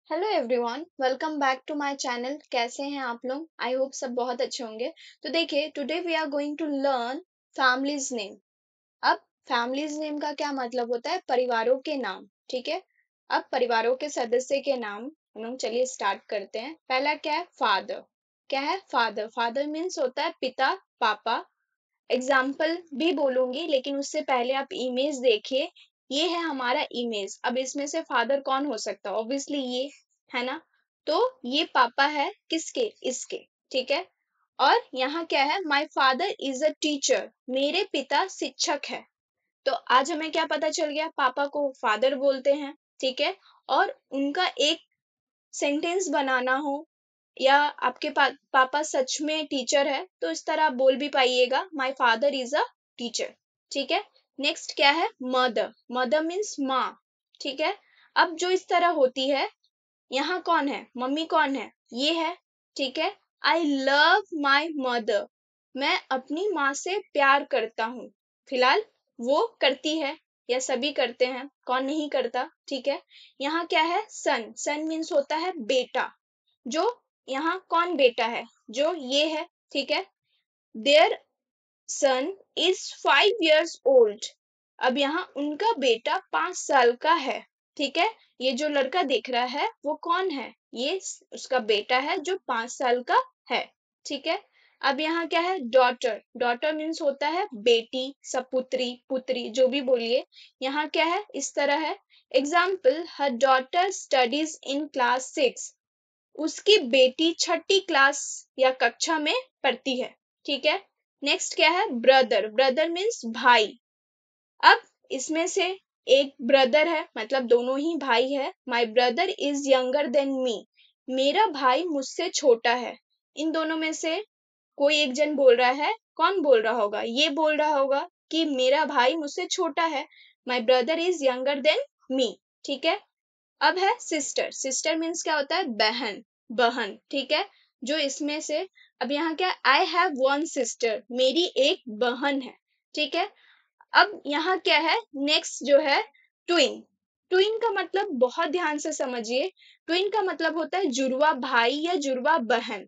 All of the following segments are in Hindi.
Hello everyone, welcome back to my channel. कैसे हैं आप लोग? आई होप सब बहुत अच्छे होंगे। तो देखिए, today we are going to learn families name. अब फैमिलीज नेम का क्या मतलब होता है? परिवारों के नाम। ठीक है। अब परिवारों के सदस्य के नाम हम लोग चलिए स्टार्ट करते हैं। पहला क्या है? फादर। क्या है? फादर। फादर मीन्स होता है पिता, पापा। एग्जाम्पल भी बोलूंगी, लेकिन उससे पहले आप इमेज देखिए। ये है हमारा इमेज। अब इसमें से फादर कौन हो सकता है? ऑब्वियसली ये है ना। तो ये पापा है किसके? इसके। ठीक है। और यहाँ क्या है? माई फादर इज अ टीचर। मेरे पिता शिक्षक है। तो आज हमें क्या पता चल गया? पापा को फादर बोलते हैं। ठीक है। और उनका एक सेंटेंस बनाना हो, या आपके पापा सच में टीचर है, तो इस तरह आप बोल भी पाइएगा, my father is a teacher. ठीक है। नेक्स्ट क्या है? मदर। मदर मीन्स माँ। ठीक है। अब जो इस तरह होती है, यहाँ कौन है? मम्मी कौन है? ये है। ठीक है। I love my mother. मैं अपनी माँ से प्यार करता हूँ। फिलहाल वो करती है, या सभी करते हैं, कौन नहीं करता? ठीक है। यहाँ क्या है? सन। सन मीन्स होता है बेटा। जो यहाँ कौन बेटा है? जो ये है। ठीक है। Their son is 5 years old। अब यहाँ उनका बेटा 5 साल का है। ठीक है। ये जो लड़का देख रहा है वो कौन है? ये उसका बेटा है जो 5 साल का है। ठीक है। अब यहाँ क्या है? डॉटर। डॉटर मीन्स होता है बेटी, सपुत्री, पुत्री, जो भी बोलिए। यहाँ क्या है? इस तरह है। Example, her daughter studies in class 6। उसकी बेटी छठी क्लास या कक्षा में पढ़ती है। ठीक है। नेक्स्ट क्या है? ब्रदर। ब्रदर मीन्स भाई। अब इसमें से एक ब्रदर है, मतलब दोनों ही भाई है। My brother is younger than me. मेरा भाई मुझसे छोटा है। इन दोनों में से कोई एक जन बोल रहा है। कौन बोल रहा होगा? ये बोल रहा होगा कि मेरा भाई मुझसे छोटा है। My brother is younger than me. ठीक है। अब है सिस्टर। सिस्टर मीन्स क्या होता है? बहन, बहन। ठीक है। जो इसमें से, अब यहाँ क्या? I have one sister. मेरी एक बहन है। ठीक है। अब यहाँ क्या है? नेक्स्ट जो है, ट्विन। ट्विन का मतलब बहुत ध्यान से समझिए। ट्विन का मतलब होता है जुड़वा भाई या जुड़वा बहन।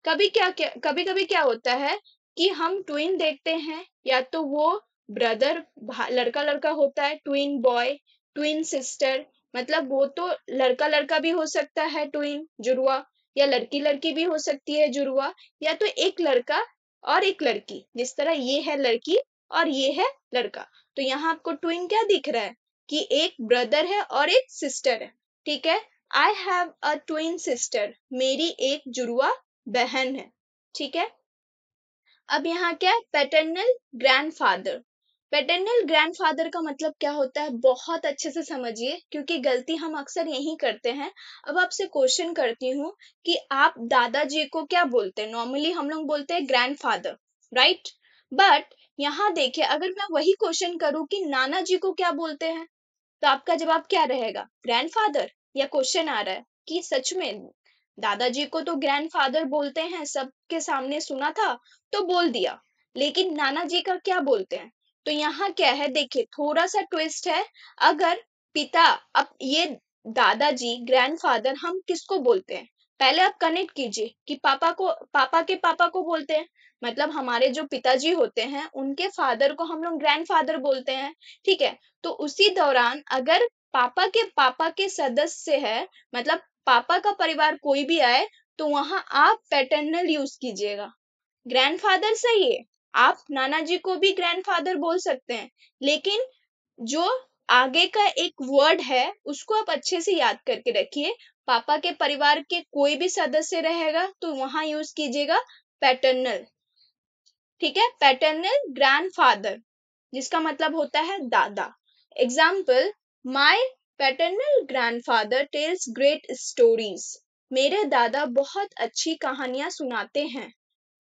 कभी कभी क्या होता है कि हम ट्विन देखते हैं, या तो वो ब्रदर, लड़का लड़का होता है, ट्विन बॉय, ट्विन सिस्टर। मतलब वो तो लड़का लड़का भी हो सकता है ट्विन, जुड़वा, या लड़की लड़की भी हो सकती है जुड़वा, या तो एक लड़का और एक लड़की, जिस तरह ये है लड़की और ये है लड़का। तो यहाँ आपको ट्विन क्या दिख रहा है? कि एक ब्रदर है और एक सिस्टर है। ठीक है। I have a twin sister. मेरी एक जुड़वा बहन है। ठीक है। अब यहाँ क्या है? Paternal grandfather. पैटर्नल ग्रैंडफादर का मतलब क्या होता है? बहुत अच्छे से समझिए, क्योंकि गलती हम अक्सर यही करते हैं। अब आपसे क्वेश्चन करती हूँ कि आप दादाजी को क्या बोलते हैं? नॉर्मली हम लोग बोलते हैं ग्रैंडफादर, राइट। बट यहाँ देखिए, अगर मैं वही क्वेश्चन करूँ कि नाना जी को क्या बोलते हैं, तो आपका जवाब क्या रहेगा? ग्रैंडफादर। या क्वेश्चन आ रहा है कि सच में दादाजी को तो ग्रैंडफादर बोलते हैं, सबके सामने सुना था तो बोल दिया, लेकिन नाना जी का क्या बोलते हैं? तो यहाँ क्या है? देखिए, थोड़ा सा ट्विस्ट है। अगर पिता, अब ये दादाजी, ग्रैंडफादर, हम किसको बोलते हैं? पहले आप कनेक्ट कीजिए कि पापा को, पापा के पापा को बोलते हैं। मतलब हमारे जो पिताजी होते हैं उनके फादर को हम लोग ग्रैंडफादर बोलते हैं। ठीक है। तो उसी दौरान अगर पापा के सदस्य है, मतलब पापा का परिवार कोई भी आए, तो वहां आप पैटर्नल यूज कीजिएगा। ग्रैंडफादर सही है, आप नाना जी को भी ग्रैंडफादर बोल सकते हैं, लेकिन जो आगे का एक वर्ड है उसको आप अच्छे से याद करके रखिए। पापा के परिवार के कोई भी सदस्य रहेगा तो वहां यूज कीजिएगा पैटर्नल। ठीक है। पैटर्नल ग्रैंडफादर, जिसका मतलब होता है दादा। Example, my paternal grandfather tells great stories. मेरे दादा बहुत अच्छी कहानियां सुनाते हैं।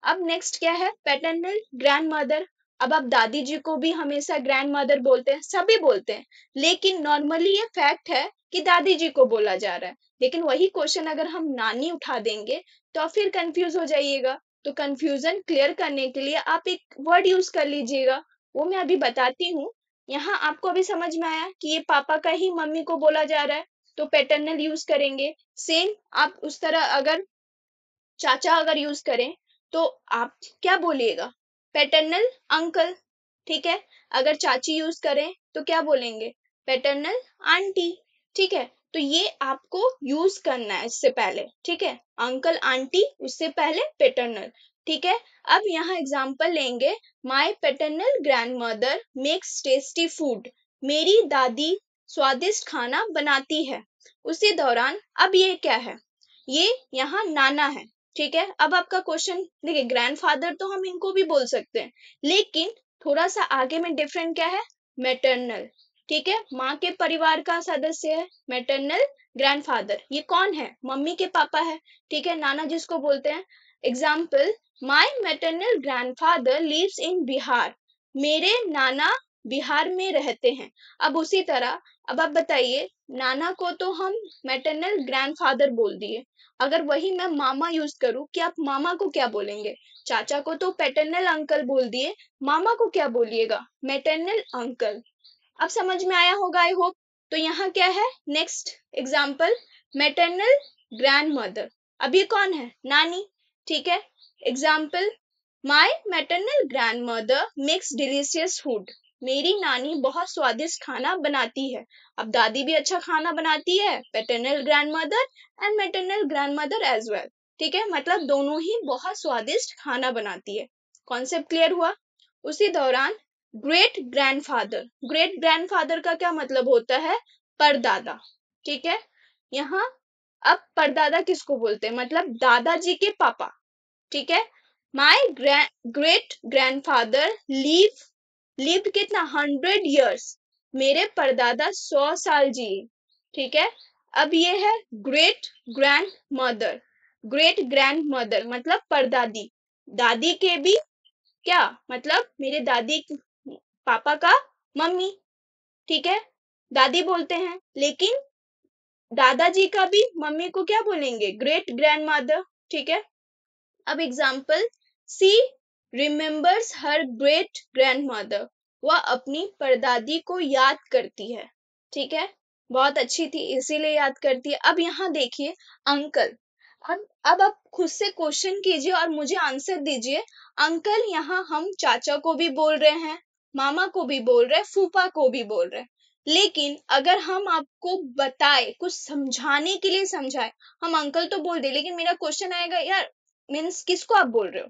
अब नेक्स्ट क्या है? Paternal grand mother. अब आप दादी जी को भी हमेशा ग्रैंड मदर बोलते हैं, सभी बोलते हैं, लेकिन नॉर्मली ये फैक्ट है कि दादी जी को बोला जा रहा है। लेकिन वही क्वेश्चन अगर हम नानी उठा देंगे तो फिर कंफ्यूज हो जाइएगा। तो कंफ्यूजन क्लियर करने के लिए आप एक वर्ड यूज कर लीजिएगा, वो मैं अभी बताती हूँ। यहाँ आपको अभी समझ में आया कि ये पापा का ही मम्मी को बोला जा रहा है। तो पैटर्नल यूज करेंगे। सेम आप उस तरह अगर चाचा अगर यूज करें तो आप क्या बोलिएगा, पैटर्नल अंकल। ठीक है, अगर चाची यूज करें तो क्या बोलेंगे, पैटर्नल आंटी। ठीक है, तो ये आपको यूज करना है इससे पहले। ठीक है, अंकल आंटी उससे पहले पैटर्नल। ठीक है, अब यहाँ एग्जांपल लेंगे, my paternal grandmother makes tasty food, मेरी दादी स्वादिष्ट खाना बनाती है। उसी दौरान अब ये क्या है, ये यहाँ नाना है। ठीक है, अब आपका क्वेश्चन देखिए, ग्रैंडफादर तो हम इनको भी बोल सकते हैं, लेकिन थोड़ा सा आगे में डिफरेंट क्या है, मैटरनल। ठीक है, माँ के परिवार का सदस्य है मैटरनल ग्रैंडफादर। ये कौन है, मम्मी के पापा है। ठीक है, नाना जिसको बोलते हैं। Example, my maternal grandfather lives in Bihar, मेरे नाना बिहार में रहते हैं। अब उसी तरह अब आप बताइए, नाना को तो हम मैटरनल ग्रैंडफादर बोल दिए, अगर वही मैं मामा यूज करूं, कि आप मामा को क्या बोलेंगे, चाचा को तो पैटर्नल अंकल बोल दिए, मामा को क्या बोलिएगा, मैटरनल अंकल। अब समझ में आया होगा आई होप। तो यहाँ क्या है, नेक्स्ट एग्जाम्पल, मैटरनल ग्रैंडमदर। अब ये कौन है, नानी। ठीक है, example, my maternal grandmother makes delicious food, मेरी नानी बहुत स्वादिष्ट खाना बनाती है। अब दादी भी अच्छा खाना बनाती है, paternal grandmother and maternal grandmother as well. ठीक है, मतलब दोनों ही बहुत स्वादिष्ट खाना बनाती है। कॉन्सेप्ट क्लियर हुआ। उसी दौरान ग्रेट ग्रैंडफादर, ग्रेट ग्रैंडफादर का क्या मतलब होता है, परदादा। ठीक है, यहाँ अब परदादा किसको बोलते हैं, मतलब दादाजी के पापा। ठीक है, माय ग्रेट ग्रैंडफादर लिव्ड कितना, 100 years, मेरे परदादा 100 साल जिए। ठीक है, अब ये है great grand mother, great grand mother मतलब परदादी, दादी के भी क्या मतलब, मेरे दादी पापा का मम्मी। ठीक है, दादी बोलते हैं, लेकिन दादाजी का भी मम्मी को क्या बोलेंगे, ग्रेट ग्रैंड मदर। ठीक है, अब एग्जाम्पल, सी रिमेम्बर्स हर ग्रेट ग्रैंडमदर, वह अपनी परदादी को याद करती है। ठीक है, बहुत अच्छी थी इसीलिए याद करती है। अब यहाँ देखिए अंकल, अब आप खुद से क्वेश्चन कीजिए और मुझे आंसर दीजिए। अंकल यहाँ हम चाचा को भी बोल रहे हैं, मामा को भी बोल रहे हैं, फूफा को भी बोल रहे हैं, लेकिन अगर हम आपको बताए, कुछ समझाने के लिए समझाए, हम अंकल तो बोल दे, लेकिन मेरा क्वेश्चन आएगा, यार मीन्स किसको आप बोल रहे हो,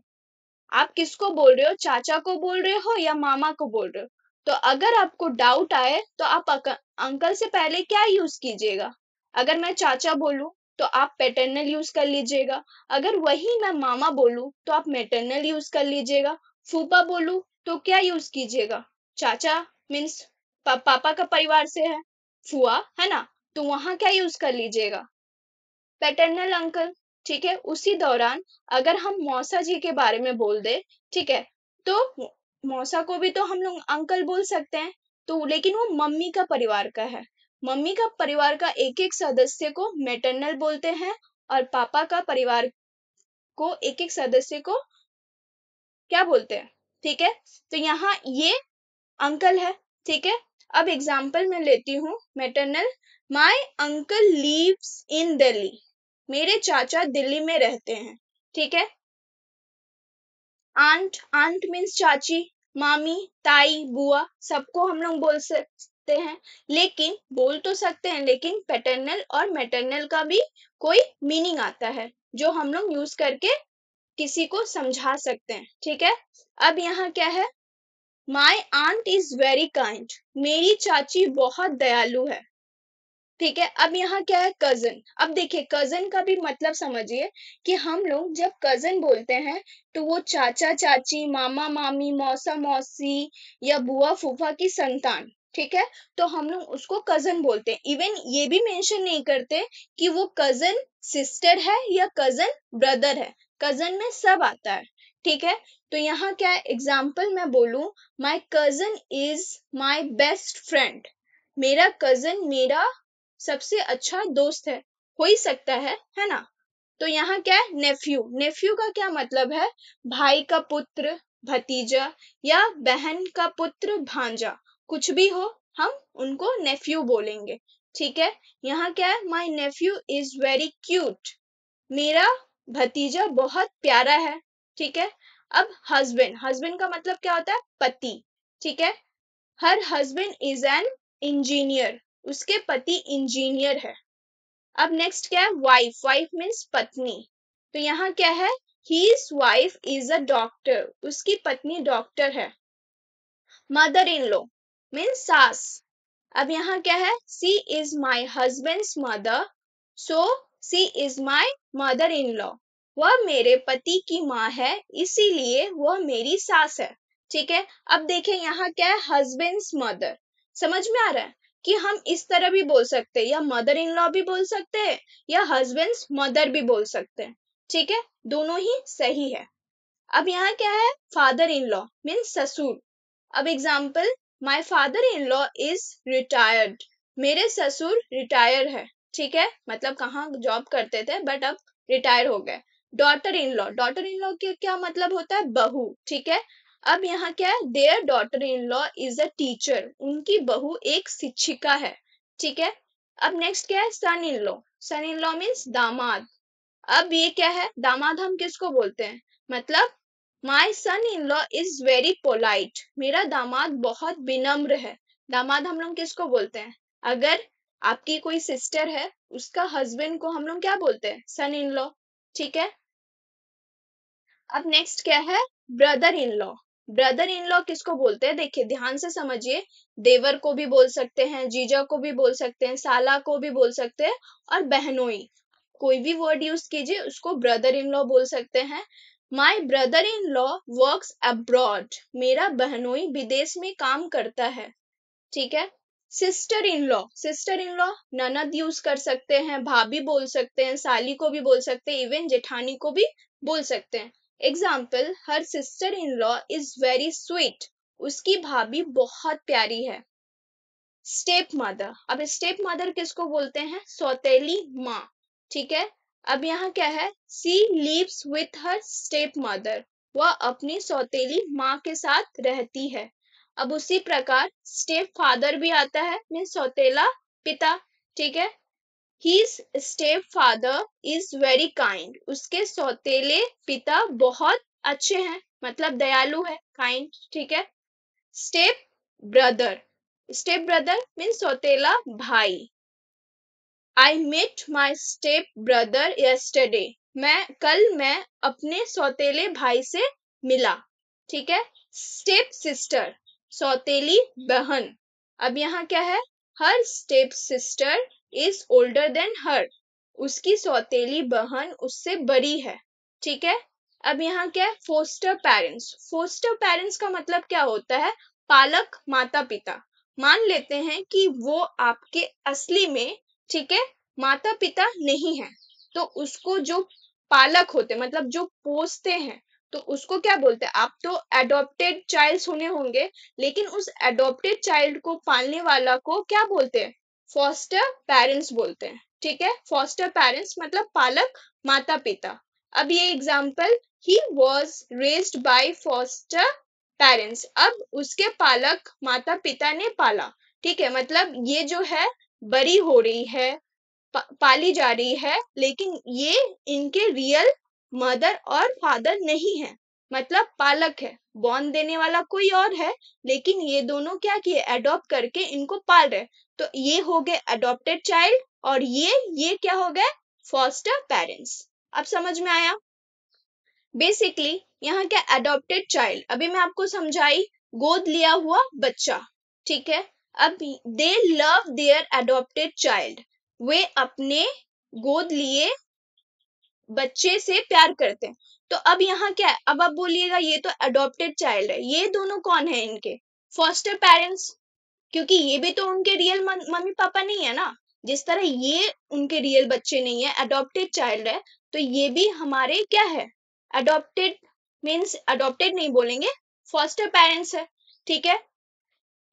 आप किसको बोल रहे हो, चाचा को बोल रहे हो या मामा को बोल रहे हो। तो अगर आपको डाउट आए तो आप अंकल से पहले क्या यूज कीजिएगा, अगर मैं चाचा बोलूं तो आप पैटर्नल यूज कर लीजिएगा, अगर वही मैं मामा बोलूं तो आप मैटरनल यूज कर लीजिएगा, फूफा बोलूं तो क्या यूज कीजिएगा, चाचा मीन्स पापा का परिवार से है, फुआ है ना, तो वहां क्या यूज कर लीजिएगा, पैटर्नल अंकल। ठीक है, उसी दौरान अगर हम मौसा जी के बारे में बोल दे, ठीक है, तो मौसा को भी तो हम लोग अंकल बोल सकते हैं, तो लेकिन वो मम्मी का परिवार का है, मम्मी का परिवार का एक एक सदस्य को मैटरनल बोलते हैं, और पापा का परिवार को एक एक सदस्य को क्या बोलते हैं। ठीक है, तो यहाँ ये अंकल है। ठीक है, अब एग्जाम्पल मैं लेती हूँ maternal, my uncle lives in Delhi, मेरे चाचा दिल्ली में रहते हैं। ठीक है, आंट, आंट मीन्स चाची, मामी, ताई, बुआ, सबको हम लोग बोल सकते हैं, लेकिन बोल तो सकते हैं, लेकिन पैटर्नल और मैटरनल का भी कोई मीनिंग आता है जो हम लोग यूज करके किसी को समझा सकते हैं। ठीक है, अब यहाँ क्या है, my aunt is very kind, मेरी चाची बहुत दयालु है। ठीक है, अब यहाँ क्या है, कजन। अब देखिए कजन का भी मतलब समझिए, कि हम लोग जब कजन बोलते हैं तो वो चाचा चाची, मामा मामी, मौसा मौसी या बुआ फूफा की संतान। ठीक है, तो हम लोग उसको कजन बोलते हैं, इवन ये भी मेंशन नहीं करते कि वो कजन सिस्टर है या कजन ब्रदर है, कजन में सब आता है। ठीक है, तो यहाँ क्या है, एग्जाम्पल मैं बोलूं, my cousin is my best friend, मेरा कजन मेरा सबसे अच्छा दोस्त है, हो ही सकता है ना। तो यहाँ क्या है, नेफ्यू, नेफ्यू का क्या मतलब है, भाई का पुत्र, भतीजा या बहन का पुत्र, भांजा, कुछ भी हो हम उनको नेफ्यू बोलेंगे। ठीक है। यहाँ क्या है, माई नेफ्यू इज वेरी क्यूट, मेरा भतीजा बहुत प्यारा है। ठीक है। अब हस्बैंड, हस्बैंड का मतलब क्या होता है, पति। ठीक है। Her husband is an engineer, उसके पति इंजीनियर है। अब नेक्स्ट क्या है, वाइफ, वाइफ मीन्स पत्नी। तो यहाँ क्या है, his wife is a doctor, उसकी पत्नी डॉक्टर है। मदर इन लॉ मीन्स सास। अब यहाँ क्या है, she is my husband's mother, so she is my mother in law, वह मेरे पति की माँ है इसीलिए वह मेरी सास है। ठीक है। अब देखें यहाँ क्या है, हस्बैंड्स मदर, समझ में आ रहा है कि हम इस तरह भी बोल सकते हैं, या मदर इन लॉ भी बोल सकते हैं, या हस्बैंड्स मदर भी बोल सकते हैं। ठीक है, दोनों ही सही है। अब यहाँ क्या है, फादर इन लॉ मीन्स ससुर। अब example, my father in law is retired, मेरे ससुर रिटायर है। ठीक है, मतलब कहाँ जॉब करते थे बट अब रिटायर हो गए। Daughter in law, daughter in law के क्या मतलब होता है, बहू। ठीक है। अब यहाँ क्या है, there daughter in law is a teacher, उनकी बहू एक शिक्षिका है। ठीक है। अब नेक्स्ट क्या है, son in law, son in law means दामाद। अब ये क्या है, दामाद हम किसको बोलते हैं, मतलब my son in law is very polite, मेरा दामाद बहुत विनम्र है। दामाद हम लोग किसको बोलते हैं, अगर आपकी कोई सिस्टर है उसका हस्बैंड को हम लोग क्या बोलते हैं, सन इन लॉ। ठीक है। अब नेक्स्ट क्या है, brother in law. Brother in law किसको बोलते हैं, देखिए ध्यान से समझिए, देवर को भी बोल सकते हैं, जीजा को भी बोल सकते हैं, साला को भी बोल सकते हैं, और बहनोई, कोई भी वर्ड यूज कीजिए उसको ब्रदर इन लॉ बोल सकते हैं। My brother in law works abroad, मेरा बहनोई विदेश में काम करता है। ठीक है। Sister in law, sister in law ननद यूज कर सकते हैं, भाभी बोल सकते हैं, साली को भी बोल सकते हैं, इवन जेठानी को भी बोल सकते हैं। Example, her sister in law is very sweet, उसकी भाभी बहुत प्यारी है। स्टेप मदर, अब स्टेप मदर किसको बोलते हैं, सौतेली माँ। ठीक है। अब यहाँ क्या है, she lives with her step mother, वह अपनी सौतेली माँ के साथ रहती है। अब उसी प्रकार स्टेप फादर भी आता है, मीन सौतेला पिता। ठीक है। His stepfather is very kind, उसके सौतेले पिता बहुत अच्छे हैं, मतलब दयालु है, काइंड। ठीक है। Step brother, step brother mean सौतेला भाई। I met my step brother yesterday, मैं अपने सौतेले भाई से मिला। ठीक है। स्टेप सिस्टर, सौतेली बहन। अब यहाँ क्या है, her step sister is older than her, उसकी सौतेली बहन उससे बड़ी है। ठीक है। अब यहाँ क्या है, फोस्टर पेरेंट्स, फोस्टर पेरेंट्स का मतलब क्या होता है, पालक माता पिता। मान लेते हैं कि वो आपके असली में, ठीक है, माता पिता नहीं है, तो उसको जो पालक होते मतलब जो पोसते हैं, तो उसको क्या बोलते हैं, आप तो एडॉप्टेड चाइल्ड सुने होंगे, लेकिन उस एडॉप्टेड चाइल्ड को पालने वाला को क्या बोलते हैं, फॉस्टर पेरेंट्स बोलते हैं। ठीक है। फॉस्टर पेरेंट्स मतलब पालक माता पिता। अब ये example, he was raised bye foster parents, अब उसके पालक माता पिता ने पाला। ठीक है, मतलब ये जो है बड़ी हो रही है, पाली जा रही है, लेकिन ये इनके रियल मदर और फादर नहीं है, मतलब पालक है, बॉर्न देने वाला कोई और है, लेकिन ये दोनों क्या किए, अडॉप्ट करके इनको पाल रहे। तो ये हो गए अडॉप्टेड चाइल्ड, और ये क्या हो गए, फॉस्टर पेरेंट्स। अब समझ में आया। बेसिकली यहाँ क्या, अडॉप्टेड चाइल्ड, अभी मैं आपको समझाई, गोद लिया हुआ बच्चा। ठीक है। अब they love their adopted child, वे अपने गोद लिए बच्चे से प्यार करते हैं। तो अब यहाँ क्या है, अब आप बोलिएगा ये तो अडॉप्टेड चाइल्ड है, ये दोनों कौन है इनके, फॉस्टर पेरेंट्स, क्योंकि ये भी तो उनके रियल मम्मी पापा नहीं है ना। जिस तरह ये उनके रियल बच्चे नहीं है, अडॉप्टेड चाइल्ड है, तो ये भी हमारे क्या है, अडॉप्टेड, मीन्स अडॉप्टेड नहीं बोलेंगे, फॉस्टर पेरेंट्स है। ठीक है।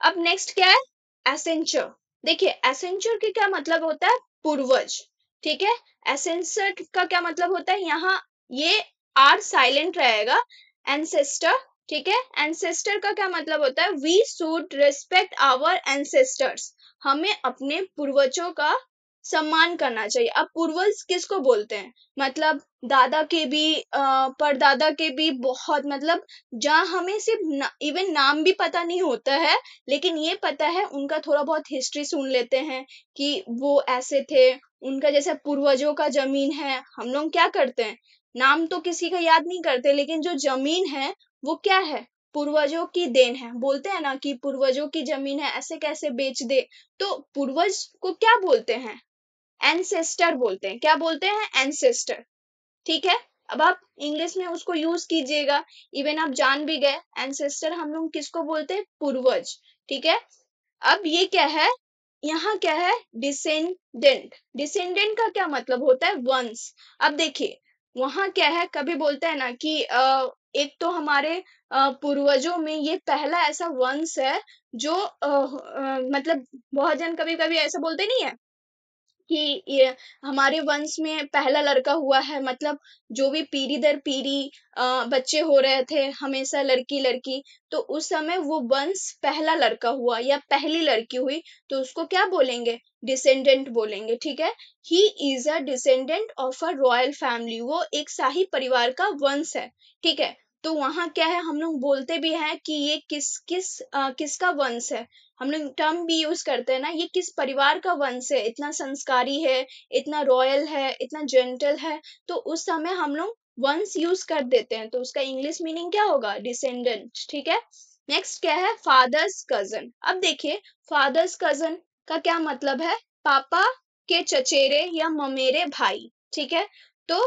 अब नेक्स्ट क्या है, एसेंचर। देखिए एसेंचर के क्या मतलब होता है, पूर्वज। ठीक है। एसेंसर का क्या मतलब होता है, यहाँ ये आर साइलेंट रहेगा, एंसेस्टर। ठीक है। एंसेस्टर का क्या मतलब होता है? We should respect our ancestors, हमें अपने पूर्वजों का सम्मान करना चाहिए। अब पूर्वज किसको बोलते हैं? मतलब दादा के भी परदादा के भी बहुत, मतलब जहाँ हमें सिर्फ इवन नाम भी पता नहीं होता है, लेकिन ये पता है उनका थोड़ा बहुत हिस्ट्री सुन लेते हैं कि वो ऐसे थे, उनका जैसे पूर्वजों का जमीन है। हम लोग क्या करते हैं, नाम तो किसी का याद नहीं करते, लेकिन जो जमीन है वो क्या है? पूर्वजों की देन है। बोलते हैं ना कि पूर्वजों की जमीन है, ऐसे कैसे बेच दे। तो पूर्वज को क्या बोलते हैं? एंसेस्टर बोलते हैं। क्या बोलते हैं? एंसेस्टर। ठीक है। अब आप इंग्लिश में उसको यूज कीजिएगा, इवन आप जान भी गए एंसेस्टर हम लोग किसको बोलते हैं? पूर्वज। ठीक है। अब ये क्या है, यहाँ क्या है? डिसेंडेंट। डिसेंडेंट का क्या मतलब होता है? वंश। अब देखिए वहां क्या है, कभी बोलते हैं ना कि एक तो हमारे पूर्वजों में ये पहला ऐसा वंश है जो मतलब बहुत जन कभी कभी ऐसा बोलते नहीं है कि ये हमारे वंश में पहला लड़का हुआ है, मतलब जो भी पीढ़ी दर पीढ़ी बच्चे हो रहे थे हमेशा लड़की लड़की, तो उस समय वो वंश पहला लड़का हुआ या पहली लड़की हुई, तो उसको क्या बोलेंगे? डिसेंडेंट बोलेंगे। ठीक है। He is a descendant of a royal family, वो एक शाही परिवार का वंश है। ठीक है। तो वहां क्या है, हम लोग बोलते भी हैं कि ये किसका वंश है। हम लोग टर्म भी यूज करते हैं ना, ये किस परिवार का वंश है, इतना संस्कारी है, इतना रॉयल है, इतना जेंटल है। तो उस समय हम लोग वंश यूज कर देते हैं, तो उसका इंग्लिश मीनिंग क्या होगा? डिसेंडेंट। ठीक है। नेक्स्ट क्या है? Father's cousin. अब देखिए फादर्स कजन का क्या मतलब है? पापा के चचेरे या ममेरे भाई। ठीक है। तो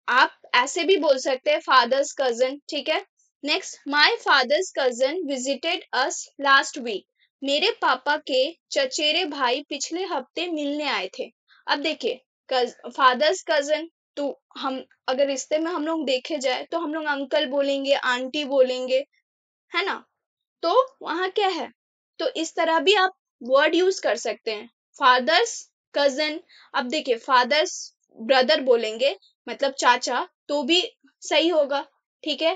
आप ऐसे भी बोल सकते हैं फादर्स कजन। ठीक है। Next, my father's cousin visited us last week, मेरे पापा के चचेरे भाई पिछले हफ्ते मिलने आए थे। अब देखिए फादर्स कजन, तो हम अगर रिश्ते में हम लोग देखे जाए तो हम लोग अंकल बोलेंगे, आंटी बोलेंगे, है ना। तो वहां क्या है, तो इस तरह भी आप वर्ड यूज कर सकते हैं। Father's cousin. अब देखिए फादर्स ब्रदर बोलेंगे, मतलब चाचा, तो भी सही होगा। ठीक है।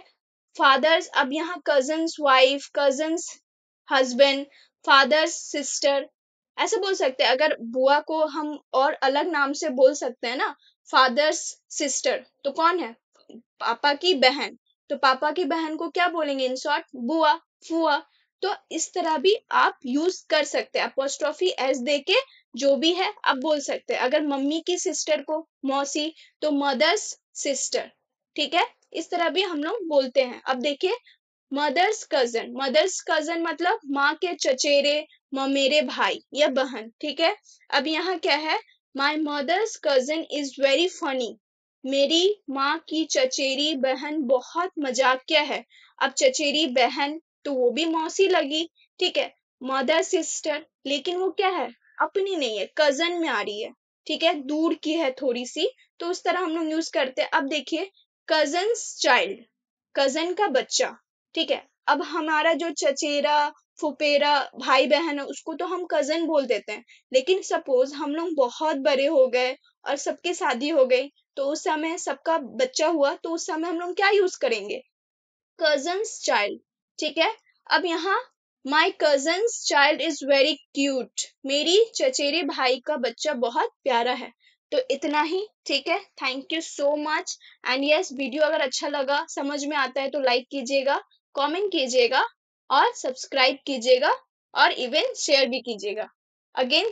फादर्स, अब यहाँ cousin's wife, cousin's husband, father's sister, ऐसे बोल सकते हैं। अगर बुआ को हम और अलग नाम से बोल सकते हैं ना, फादर्स सिस्टर, तो कौन है? पापा की बहन। तो पापा की बहन को क्या बोलेंगे? इन शॉर्ट बुआ, फुआ। तो इस तरह भी आप यूज कर सकते हैं, अपोस्ट्रोफी एस दे के जो भी है आप बोल सकते हैं। अगर मम्मी की सिस्टर को मौसी, तो मदर्स सिस्टर। ठीक है। इस तरह भी हम लोग बोलते हैं। अब देखिए मदर्स कजन, मदर्स कजन मतलब माँ के चचेरे ममेरे भाई या बहन। ठीक है। अब यहाँ क्या है? My mother's cousin is very funny, मेरी माँ की चचेरी बहन बहुत मजाकिया है। अब चचेरी बहन तो वो भी मौसी लगी। ठीक है। मदर सिस्टर, लेकिन वो क्या है? अपनी नहीं है, कजन में आ रही है। ठीक है। दूर की है थोड़ी सी, तो उस तरह हम लोग यूज करते हैं। अब देखिए कजन्स चाइल्ड, कजन का बच्चा। ठीक है। अब हमारा जो चचेरा फुपेरा भाई बहन है उसको तो हम कजन बोल देते हैं, लेकिन सपोज हम लोग बहुत बड़े हो गए और सबकी शादी हो गई, तो उस समय सबका बच्चा हुआ, तो उस समय हम लोग क्या यूज करेंगे? Cousins child. ठीक है। अब यहाँ my cousins child is very cute, मेरी चचेरे भाई का बच्चा बहुत प्यारा है। तो इतना ही। ठीक है। Thank you so much. And yes, video अगर अच्छा लगा, समझ में आता है, तो लाइक कीजिएगा, कमेंट कीजिएगा और सब्सक्राइब कीजिएगा और इवन शेयर भी कीजिएगा। अगेन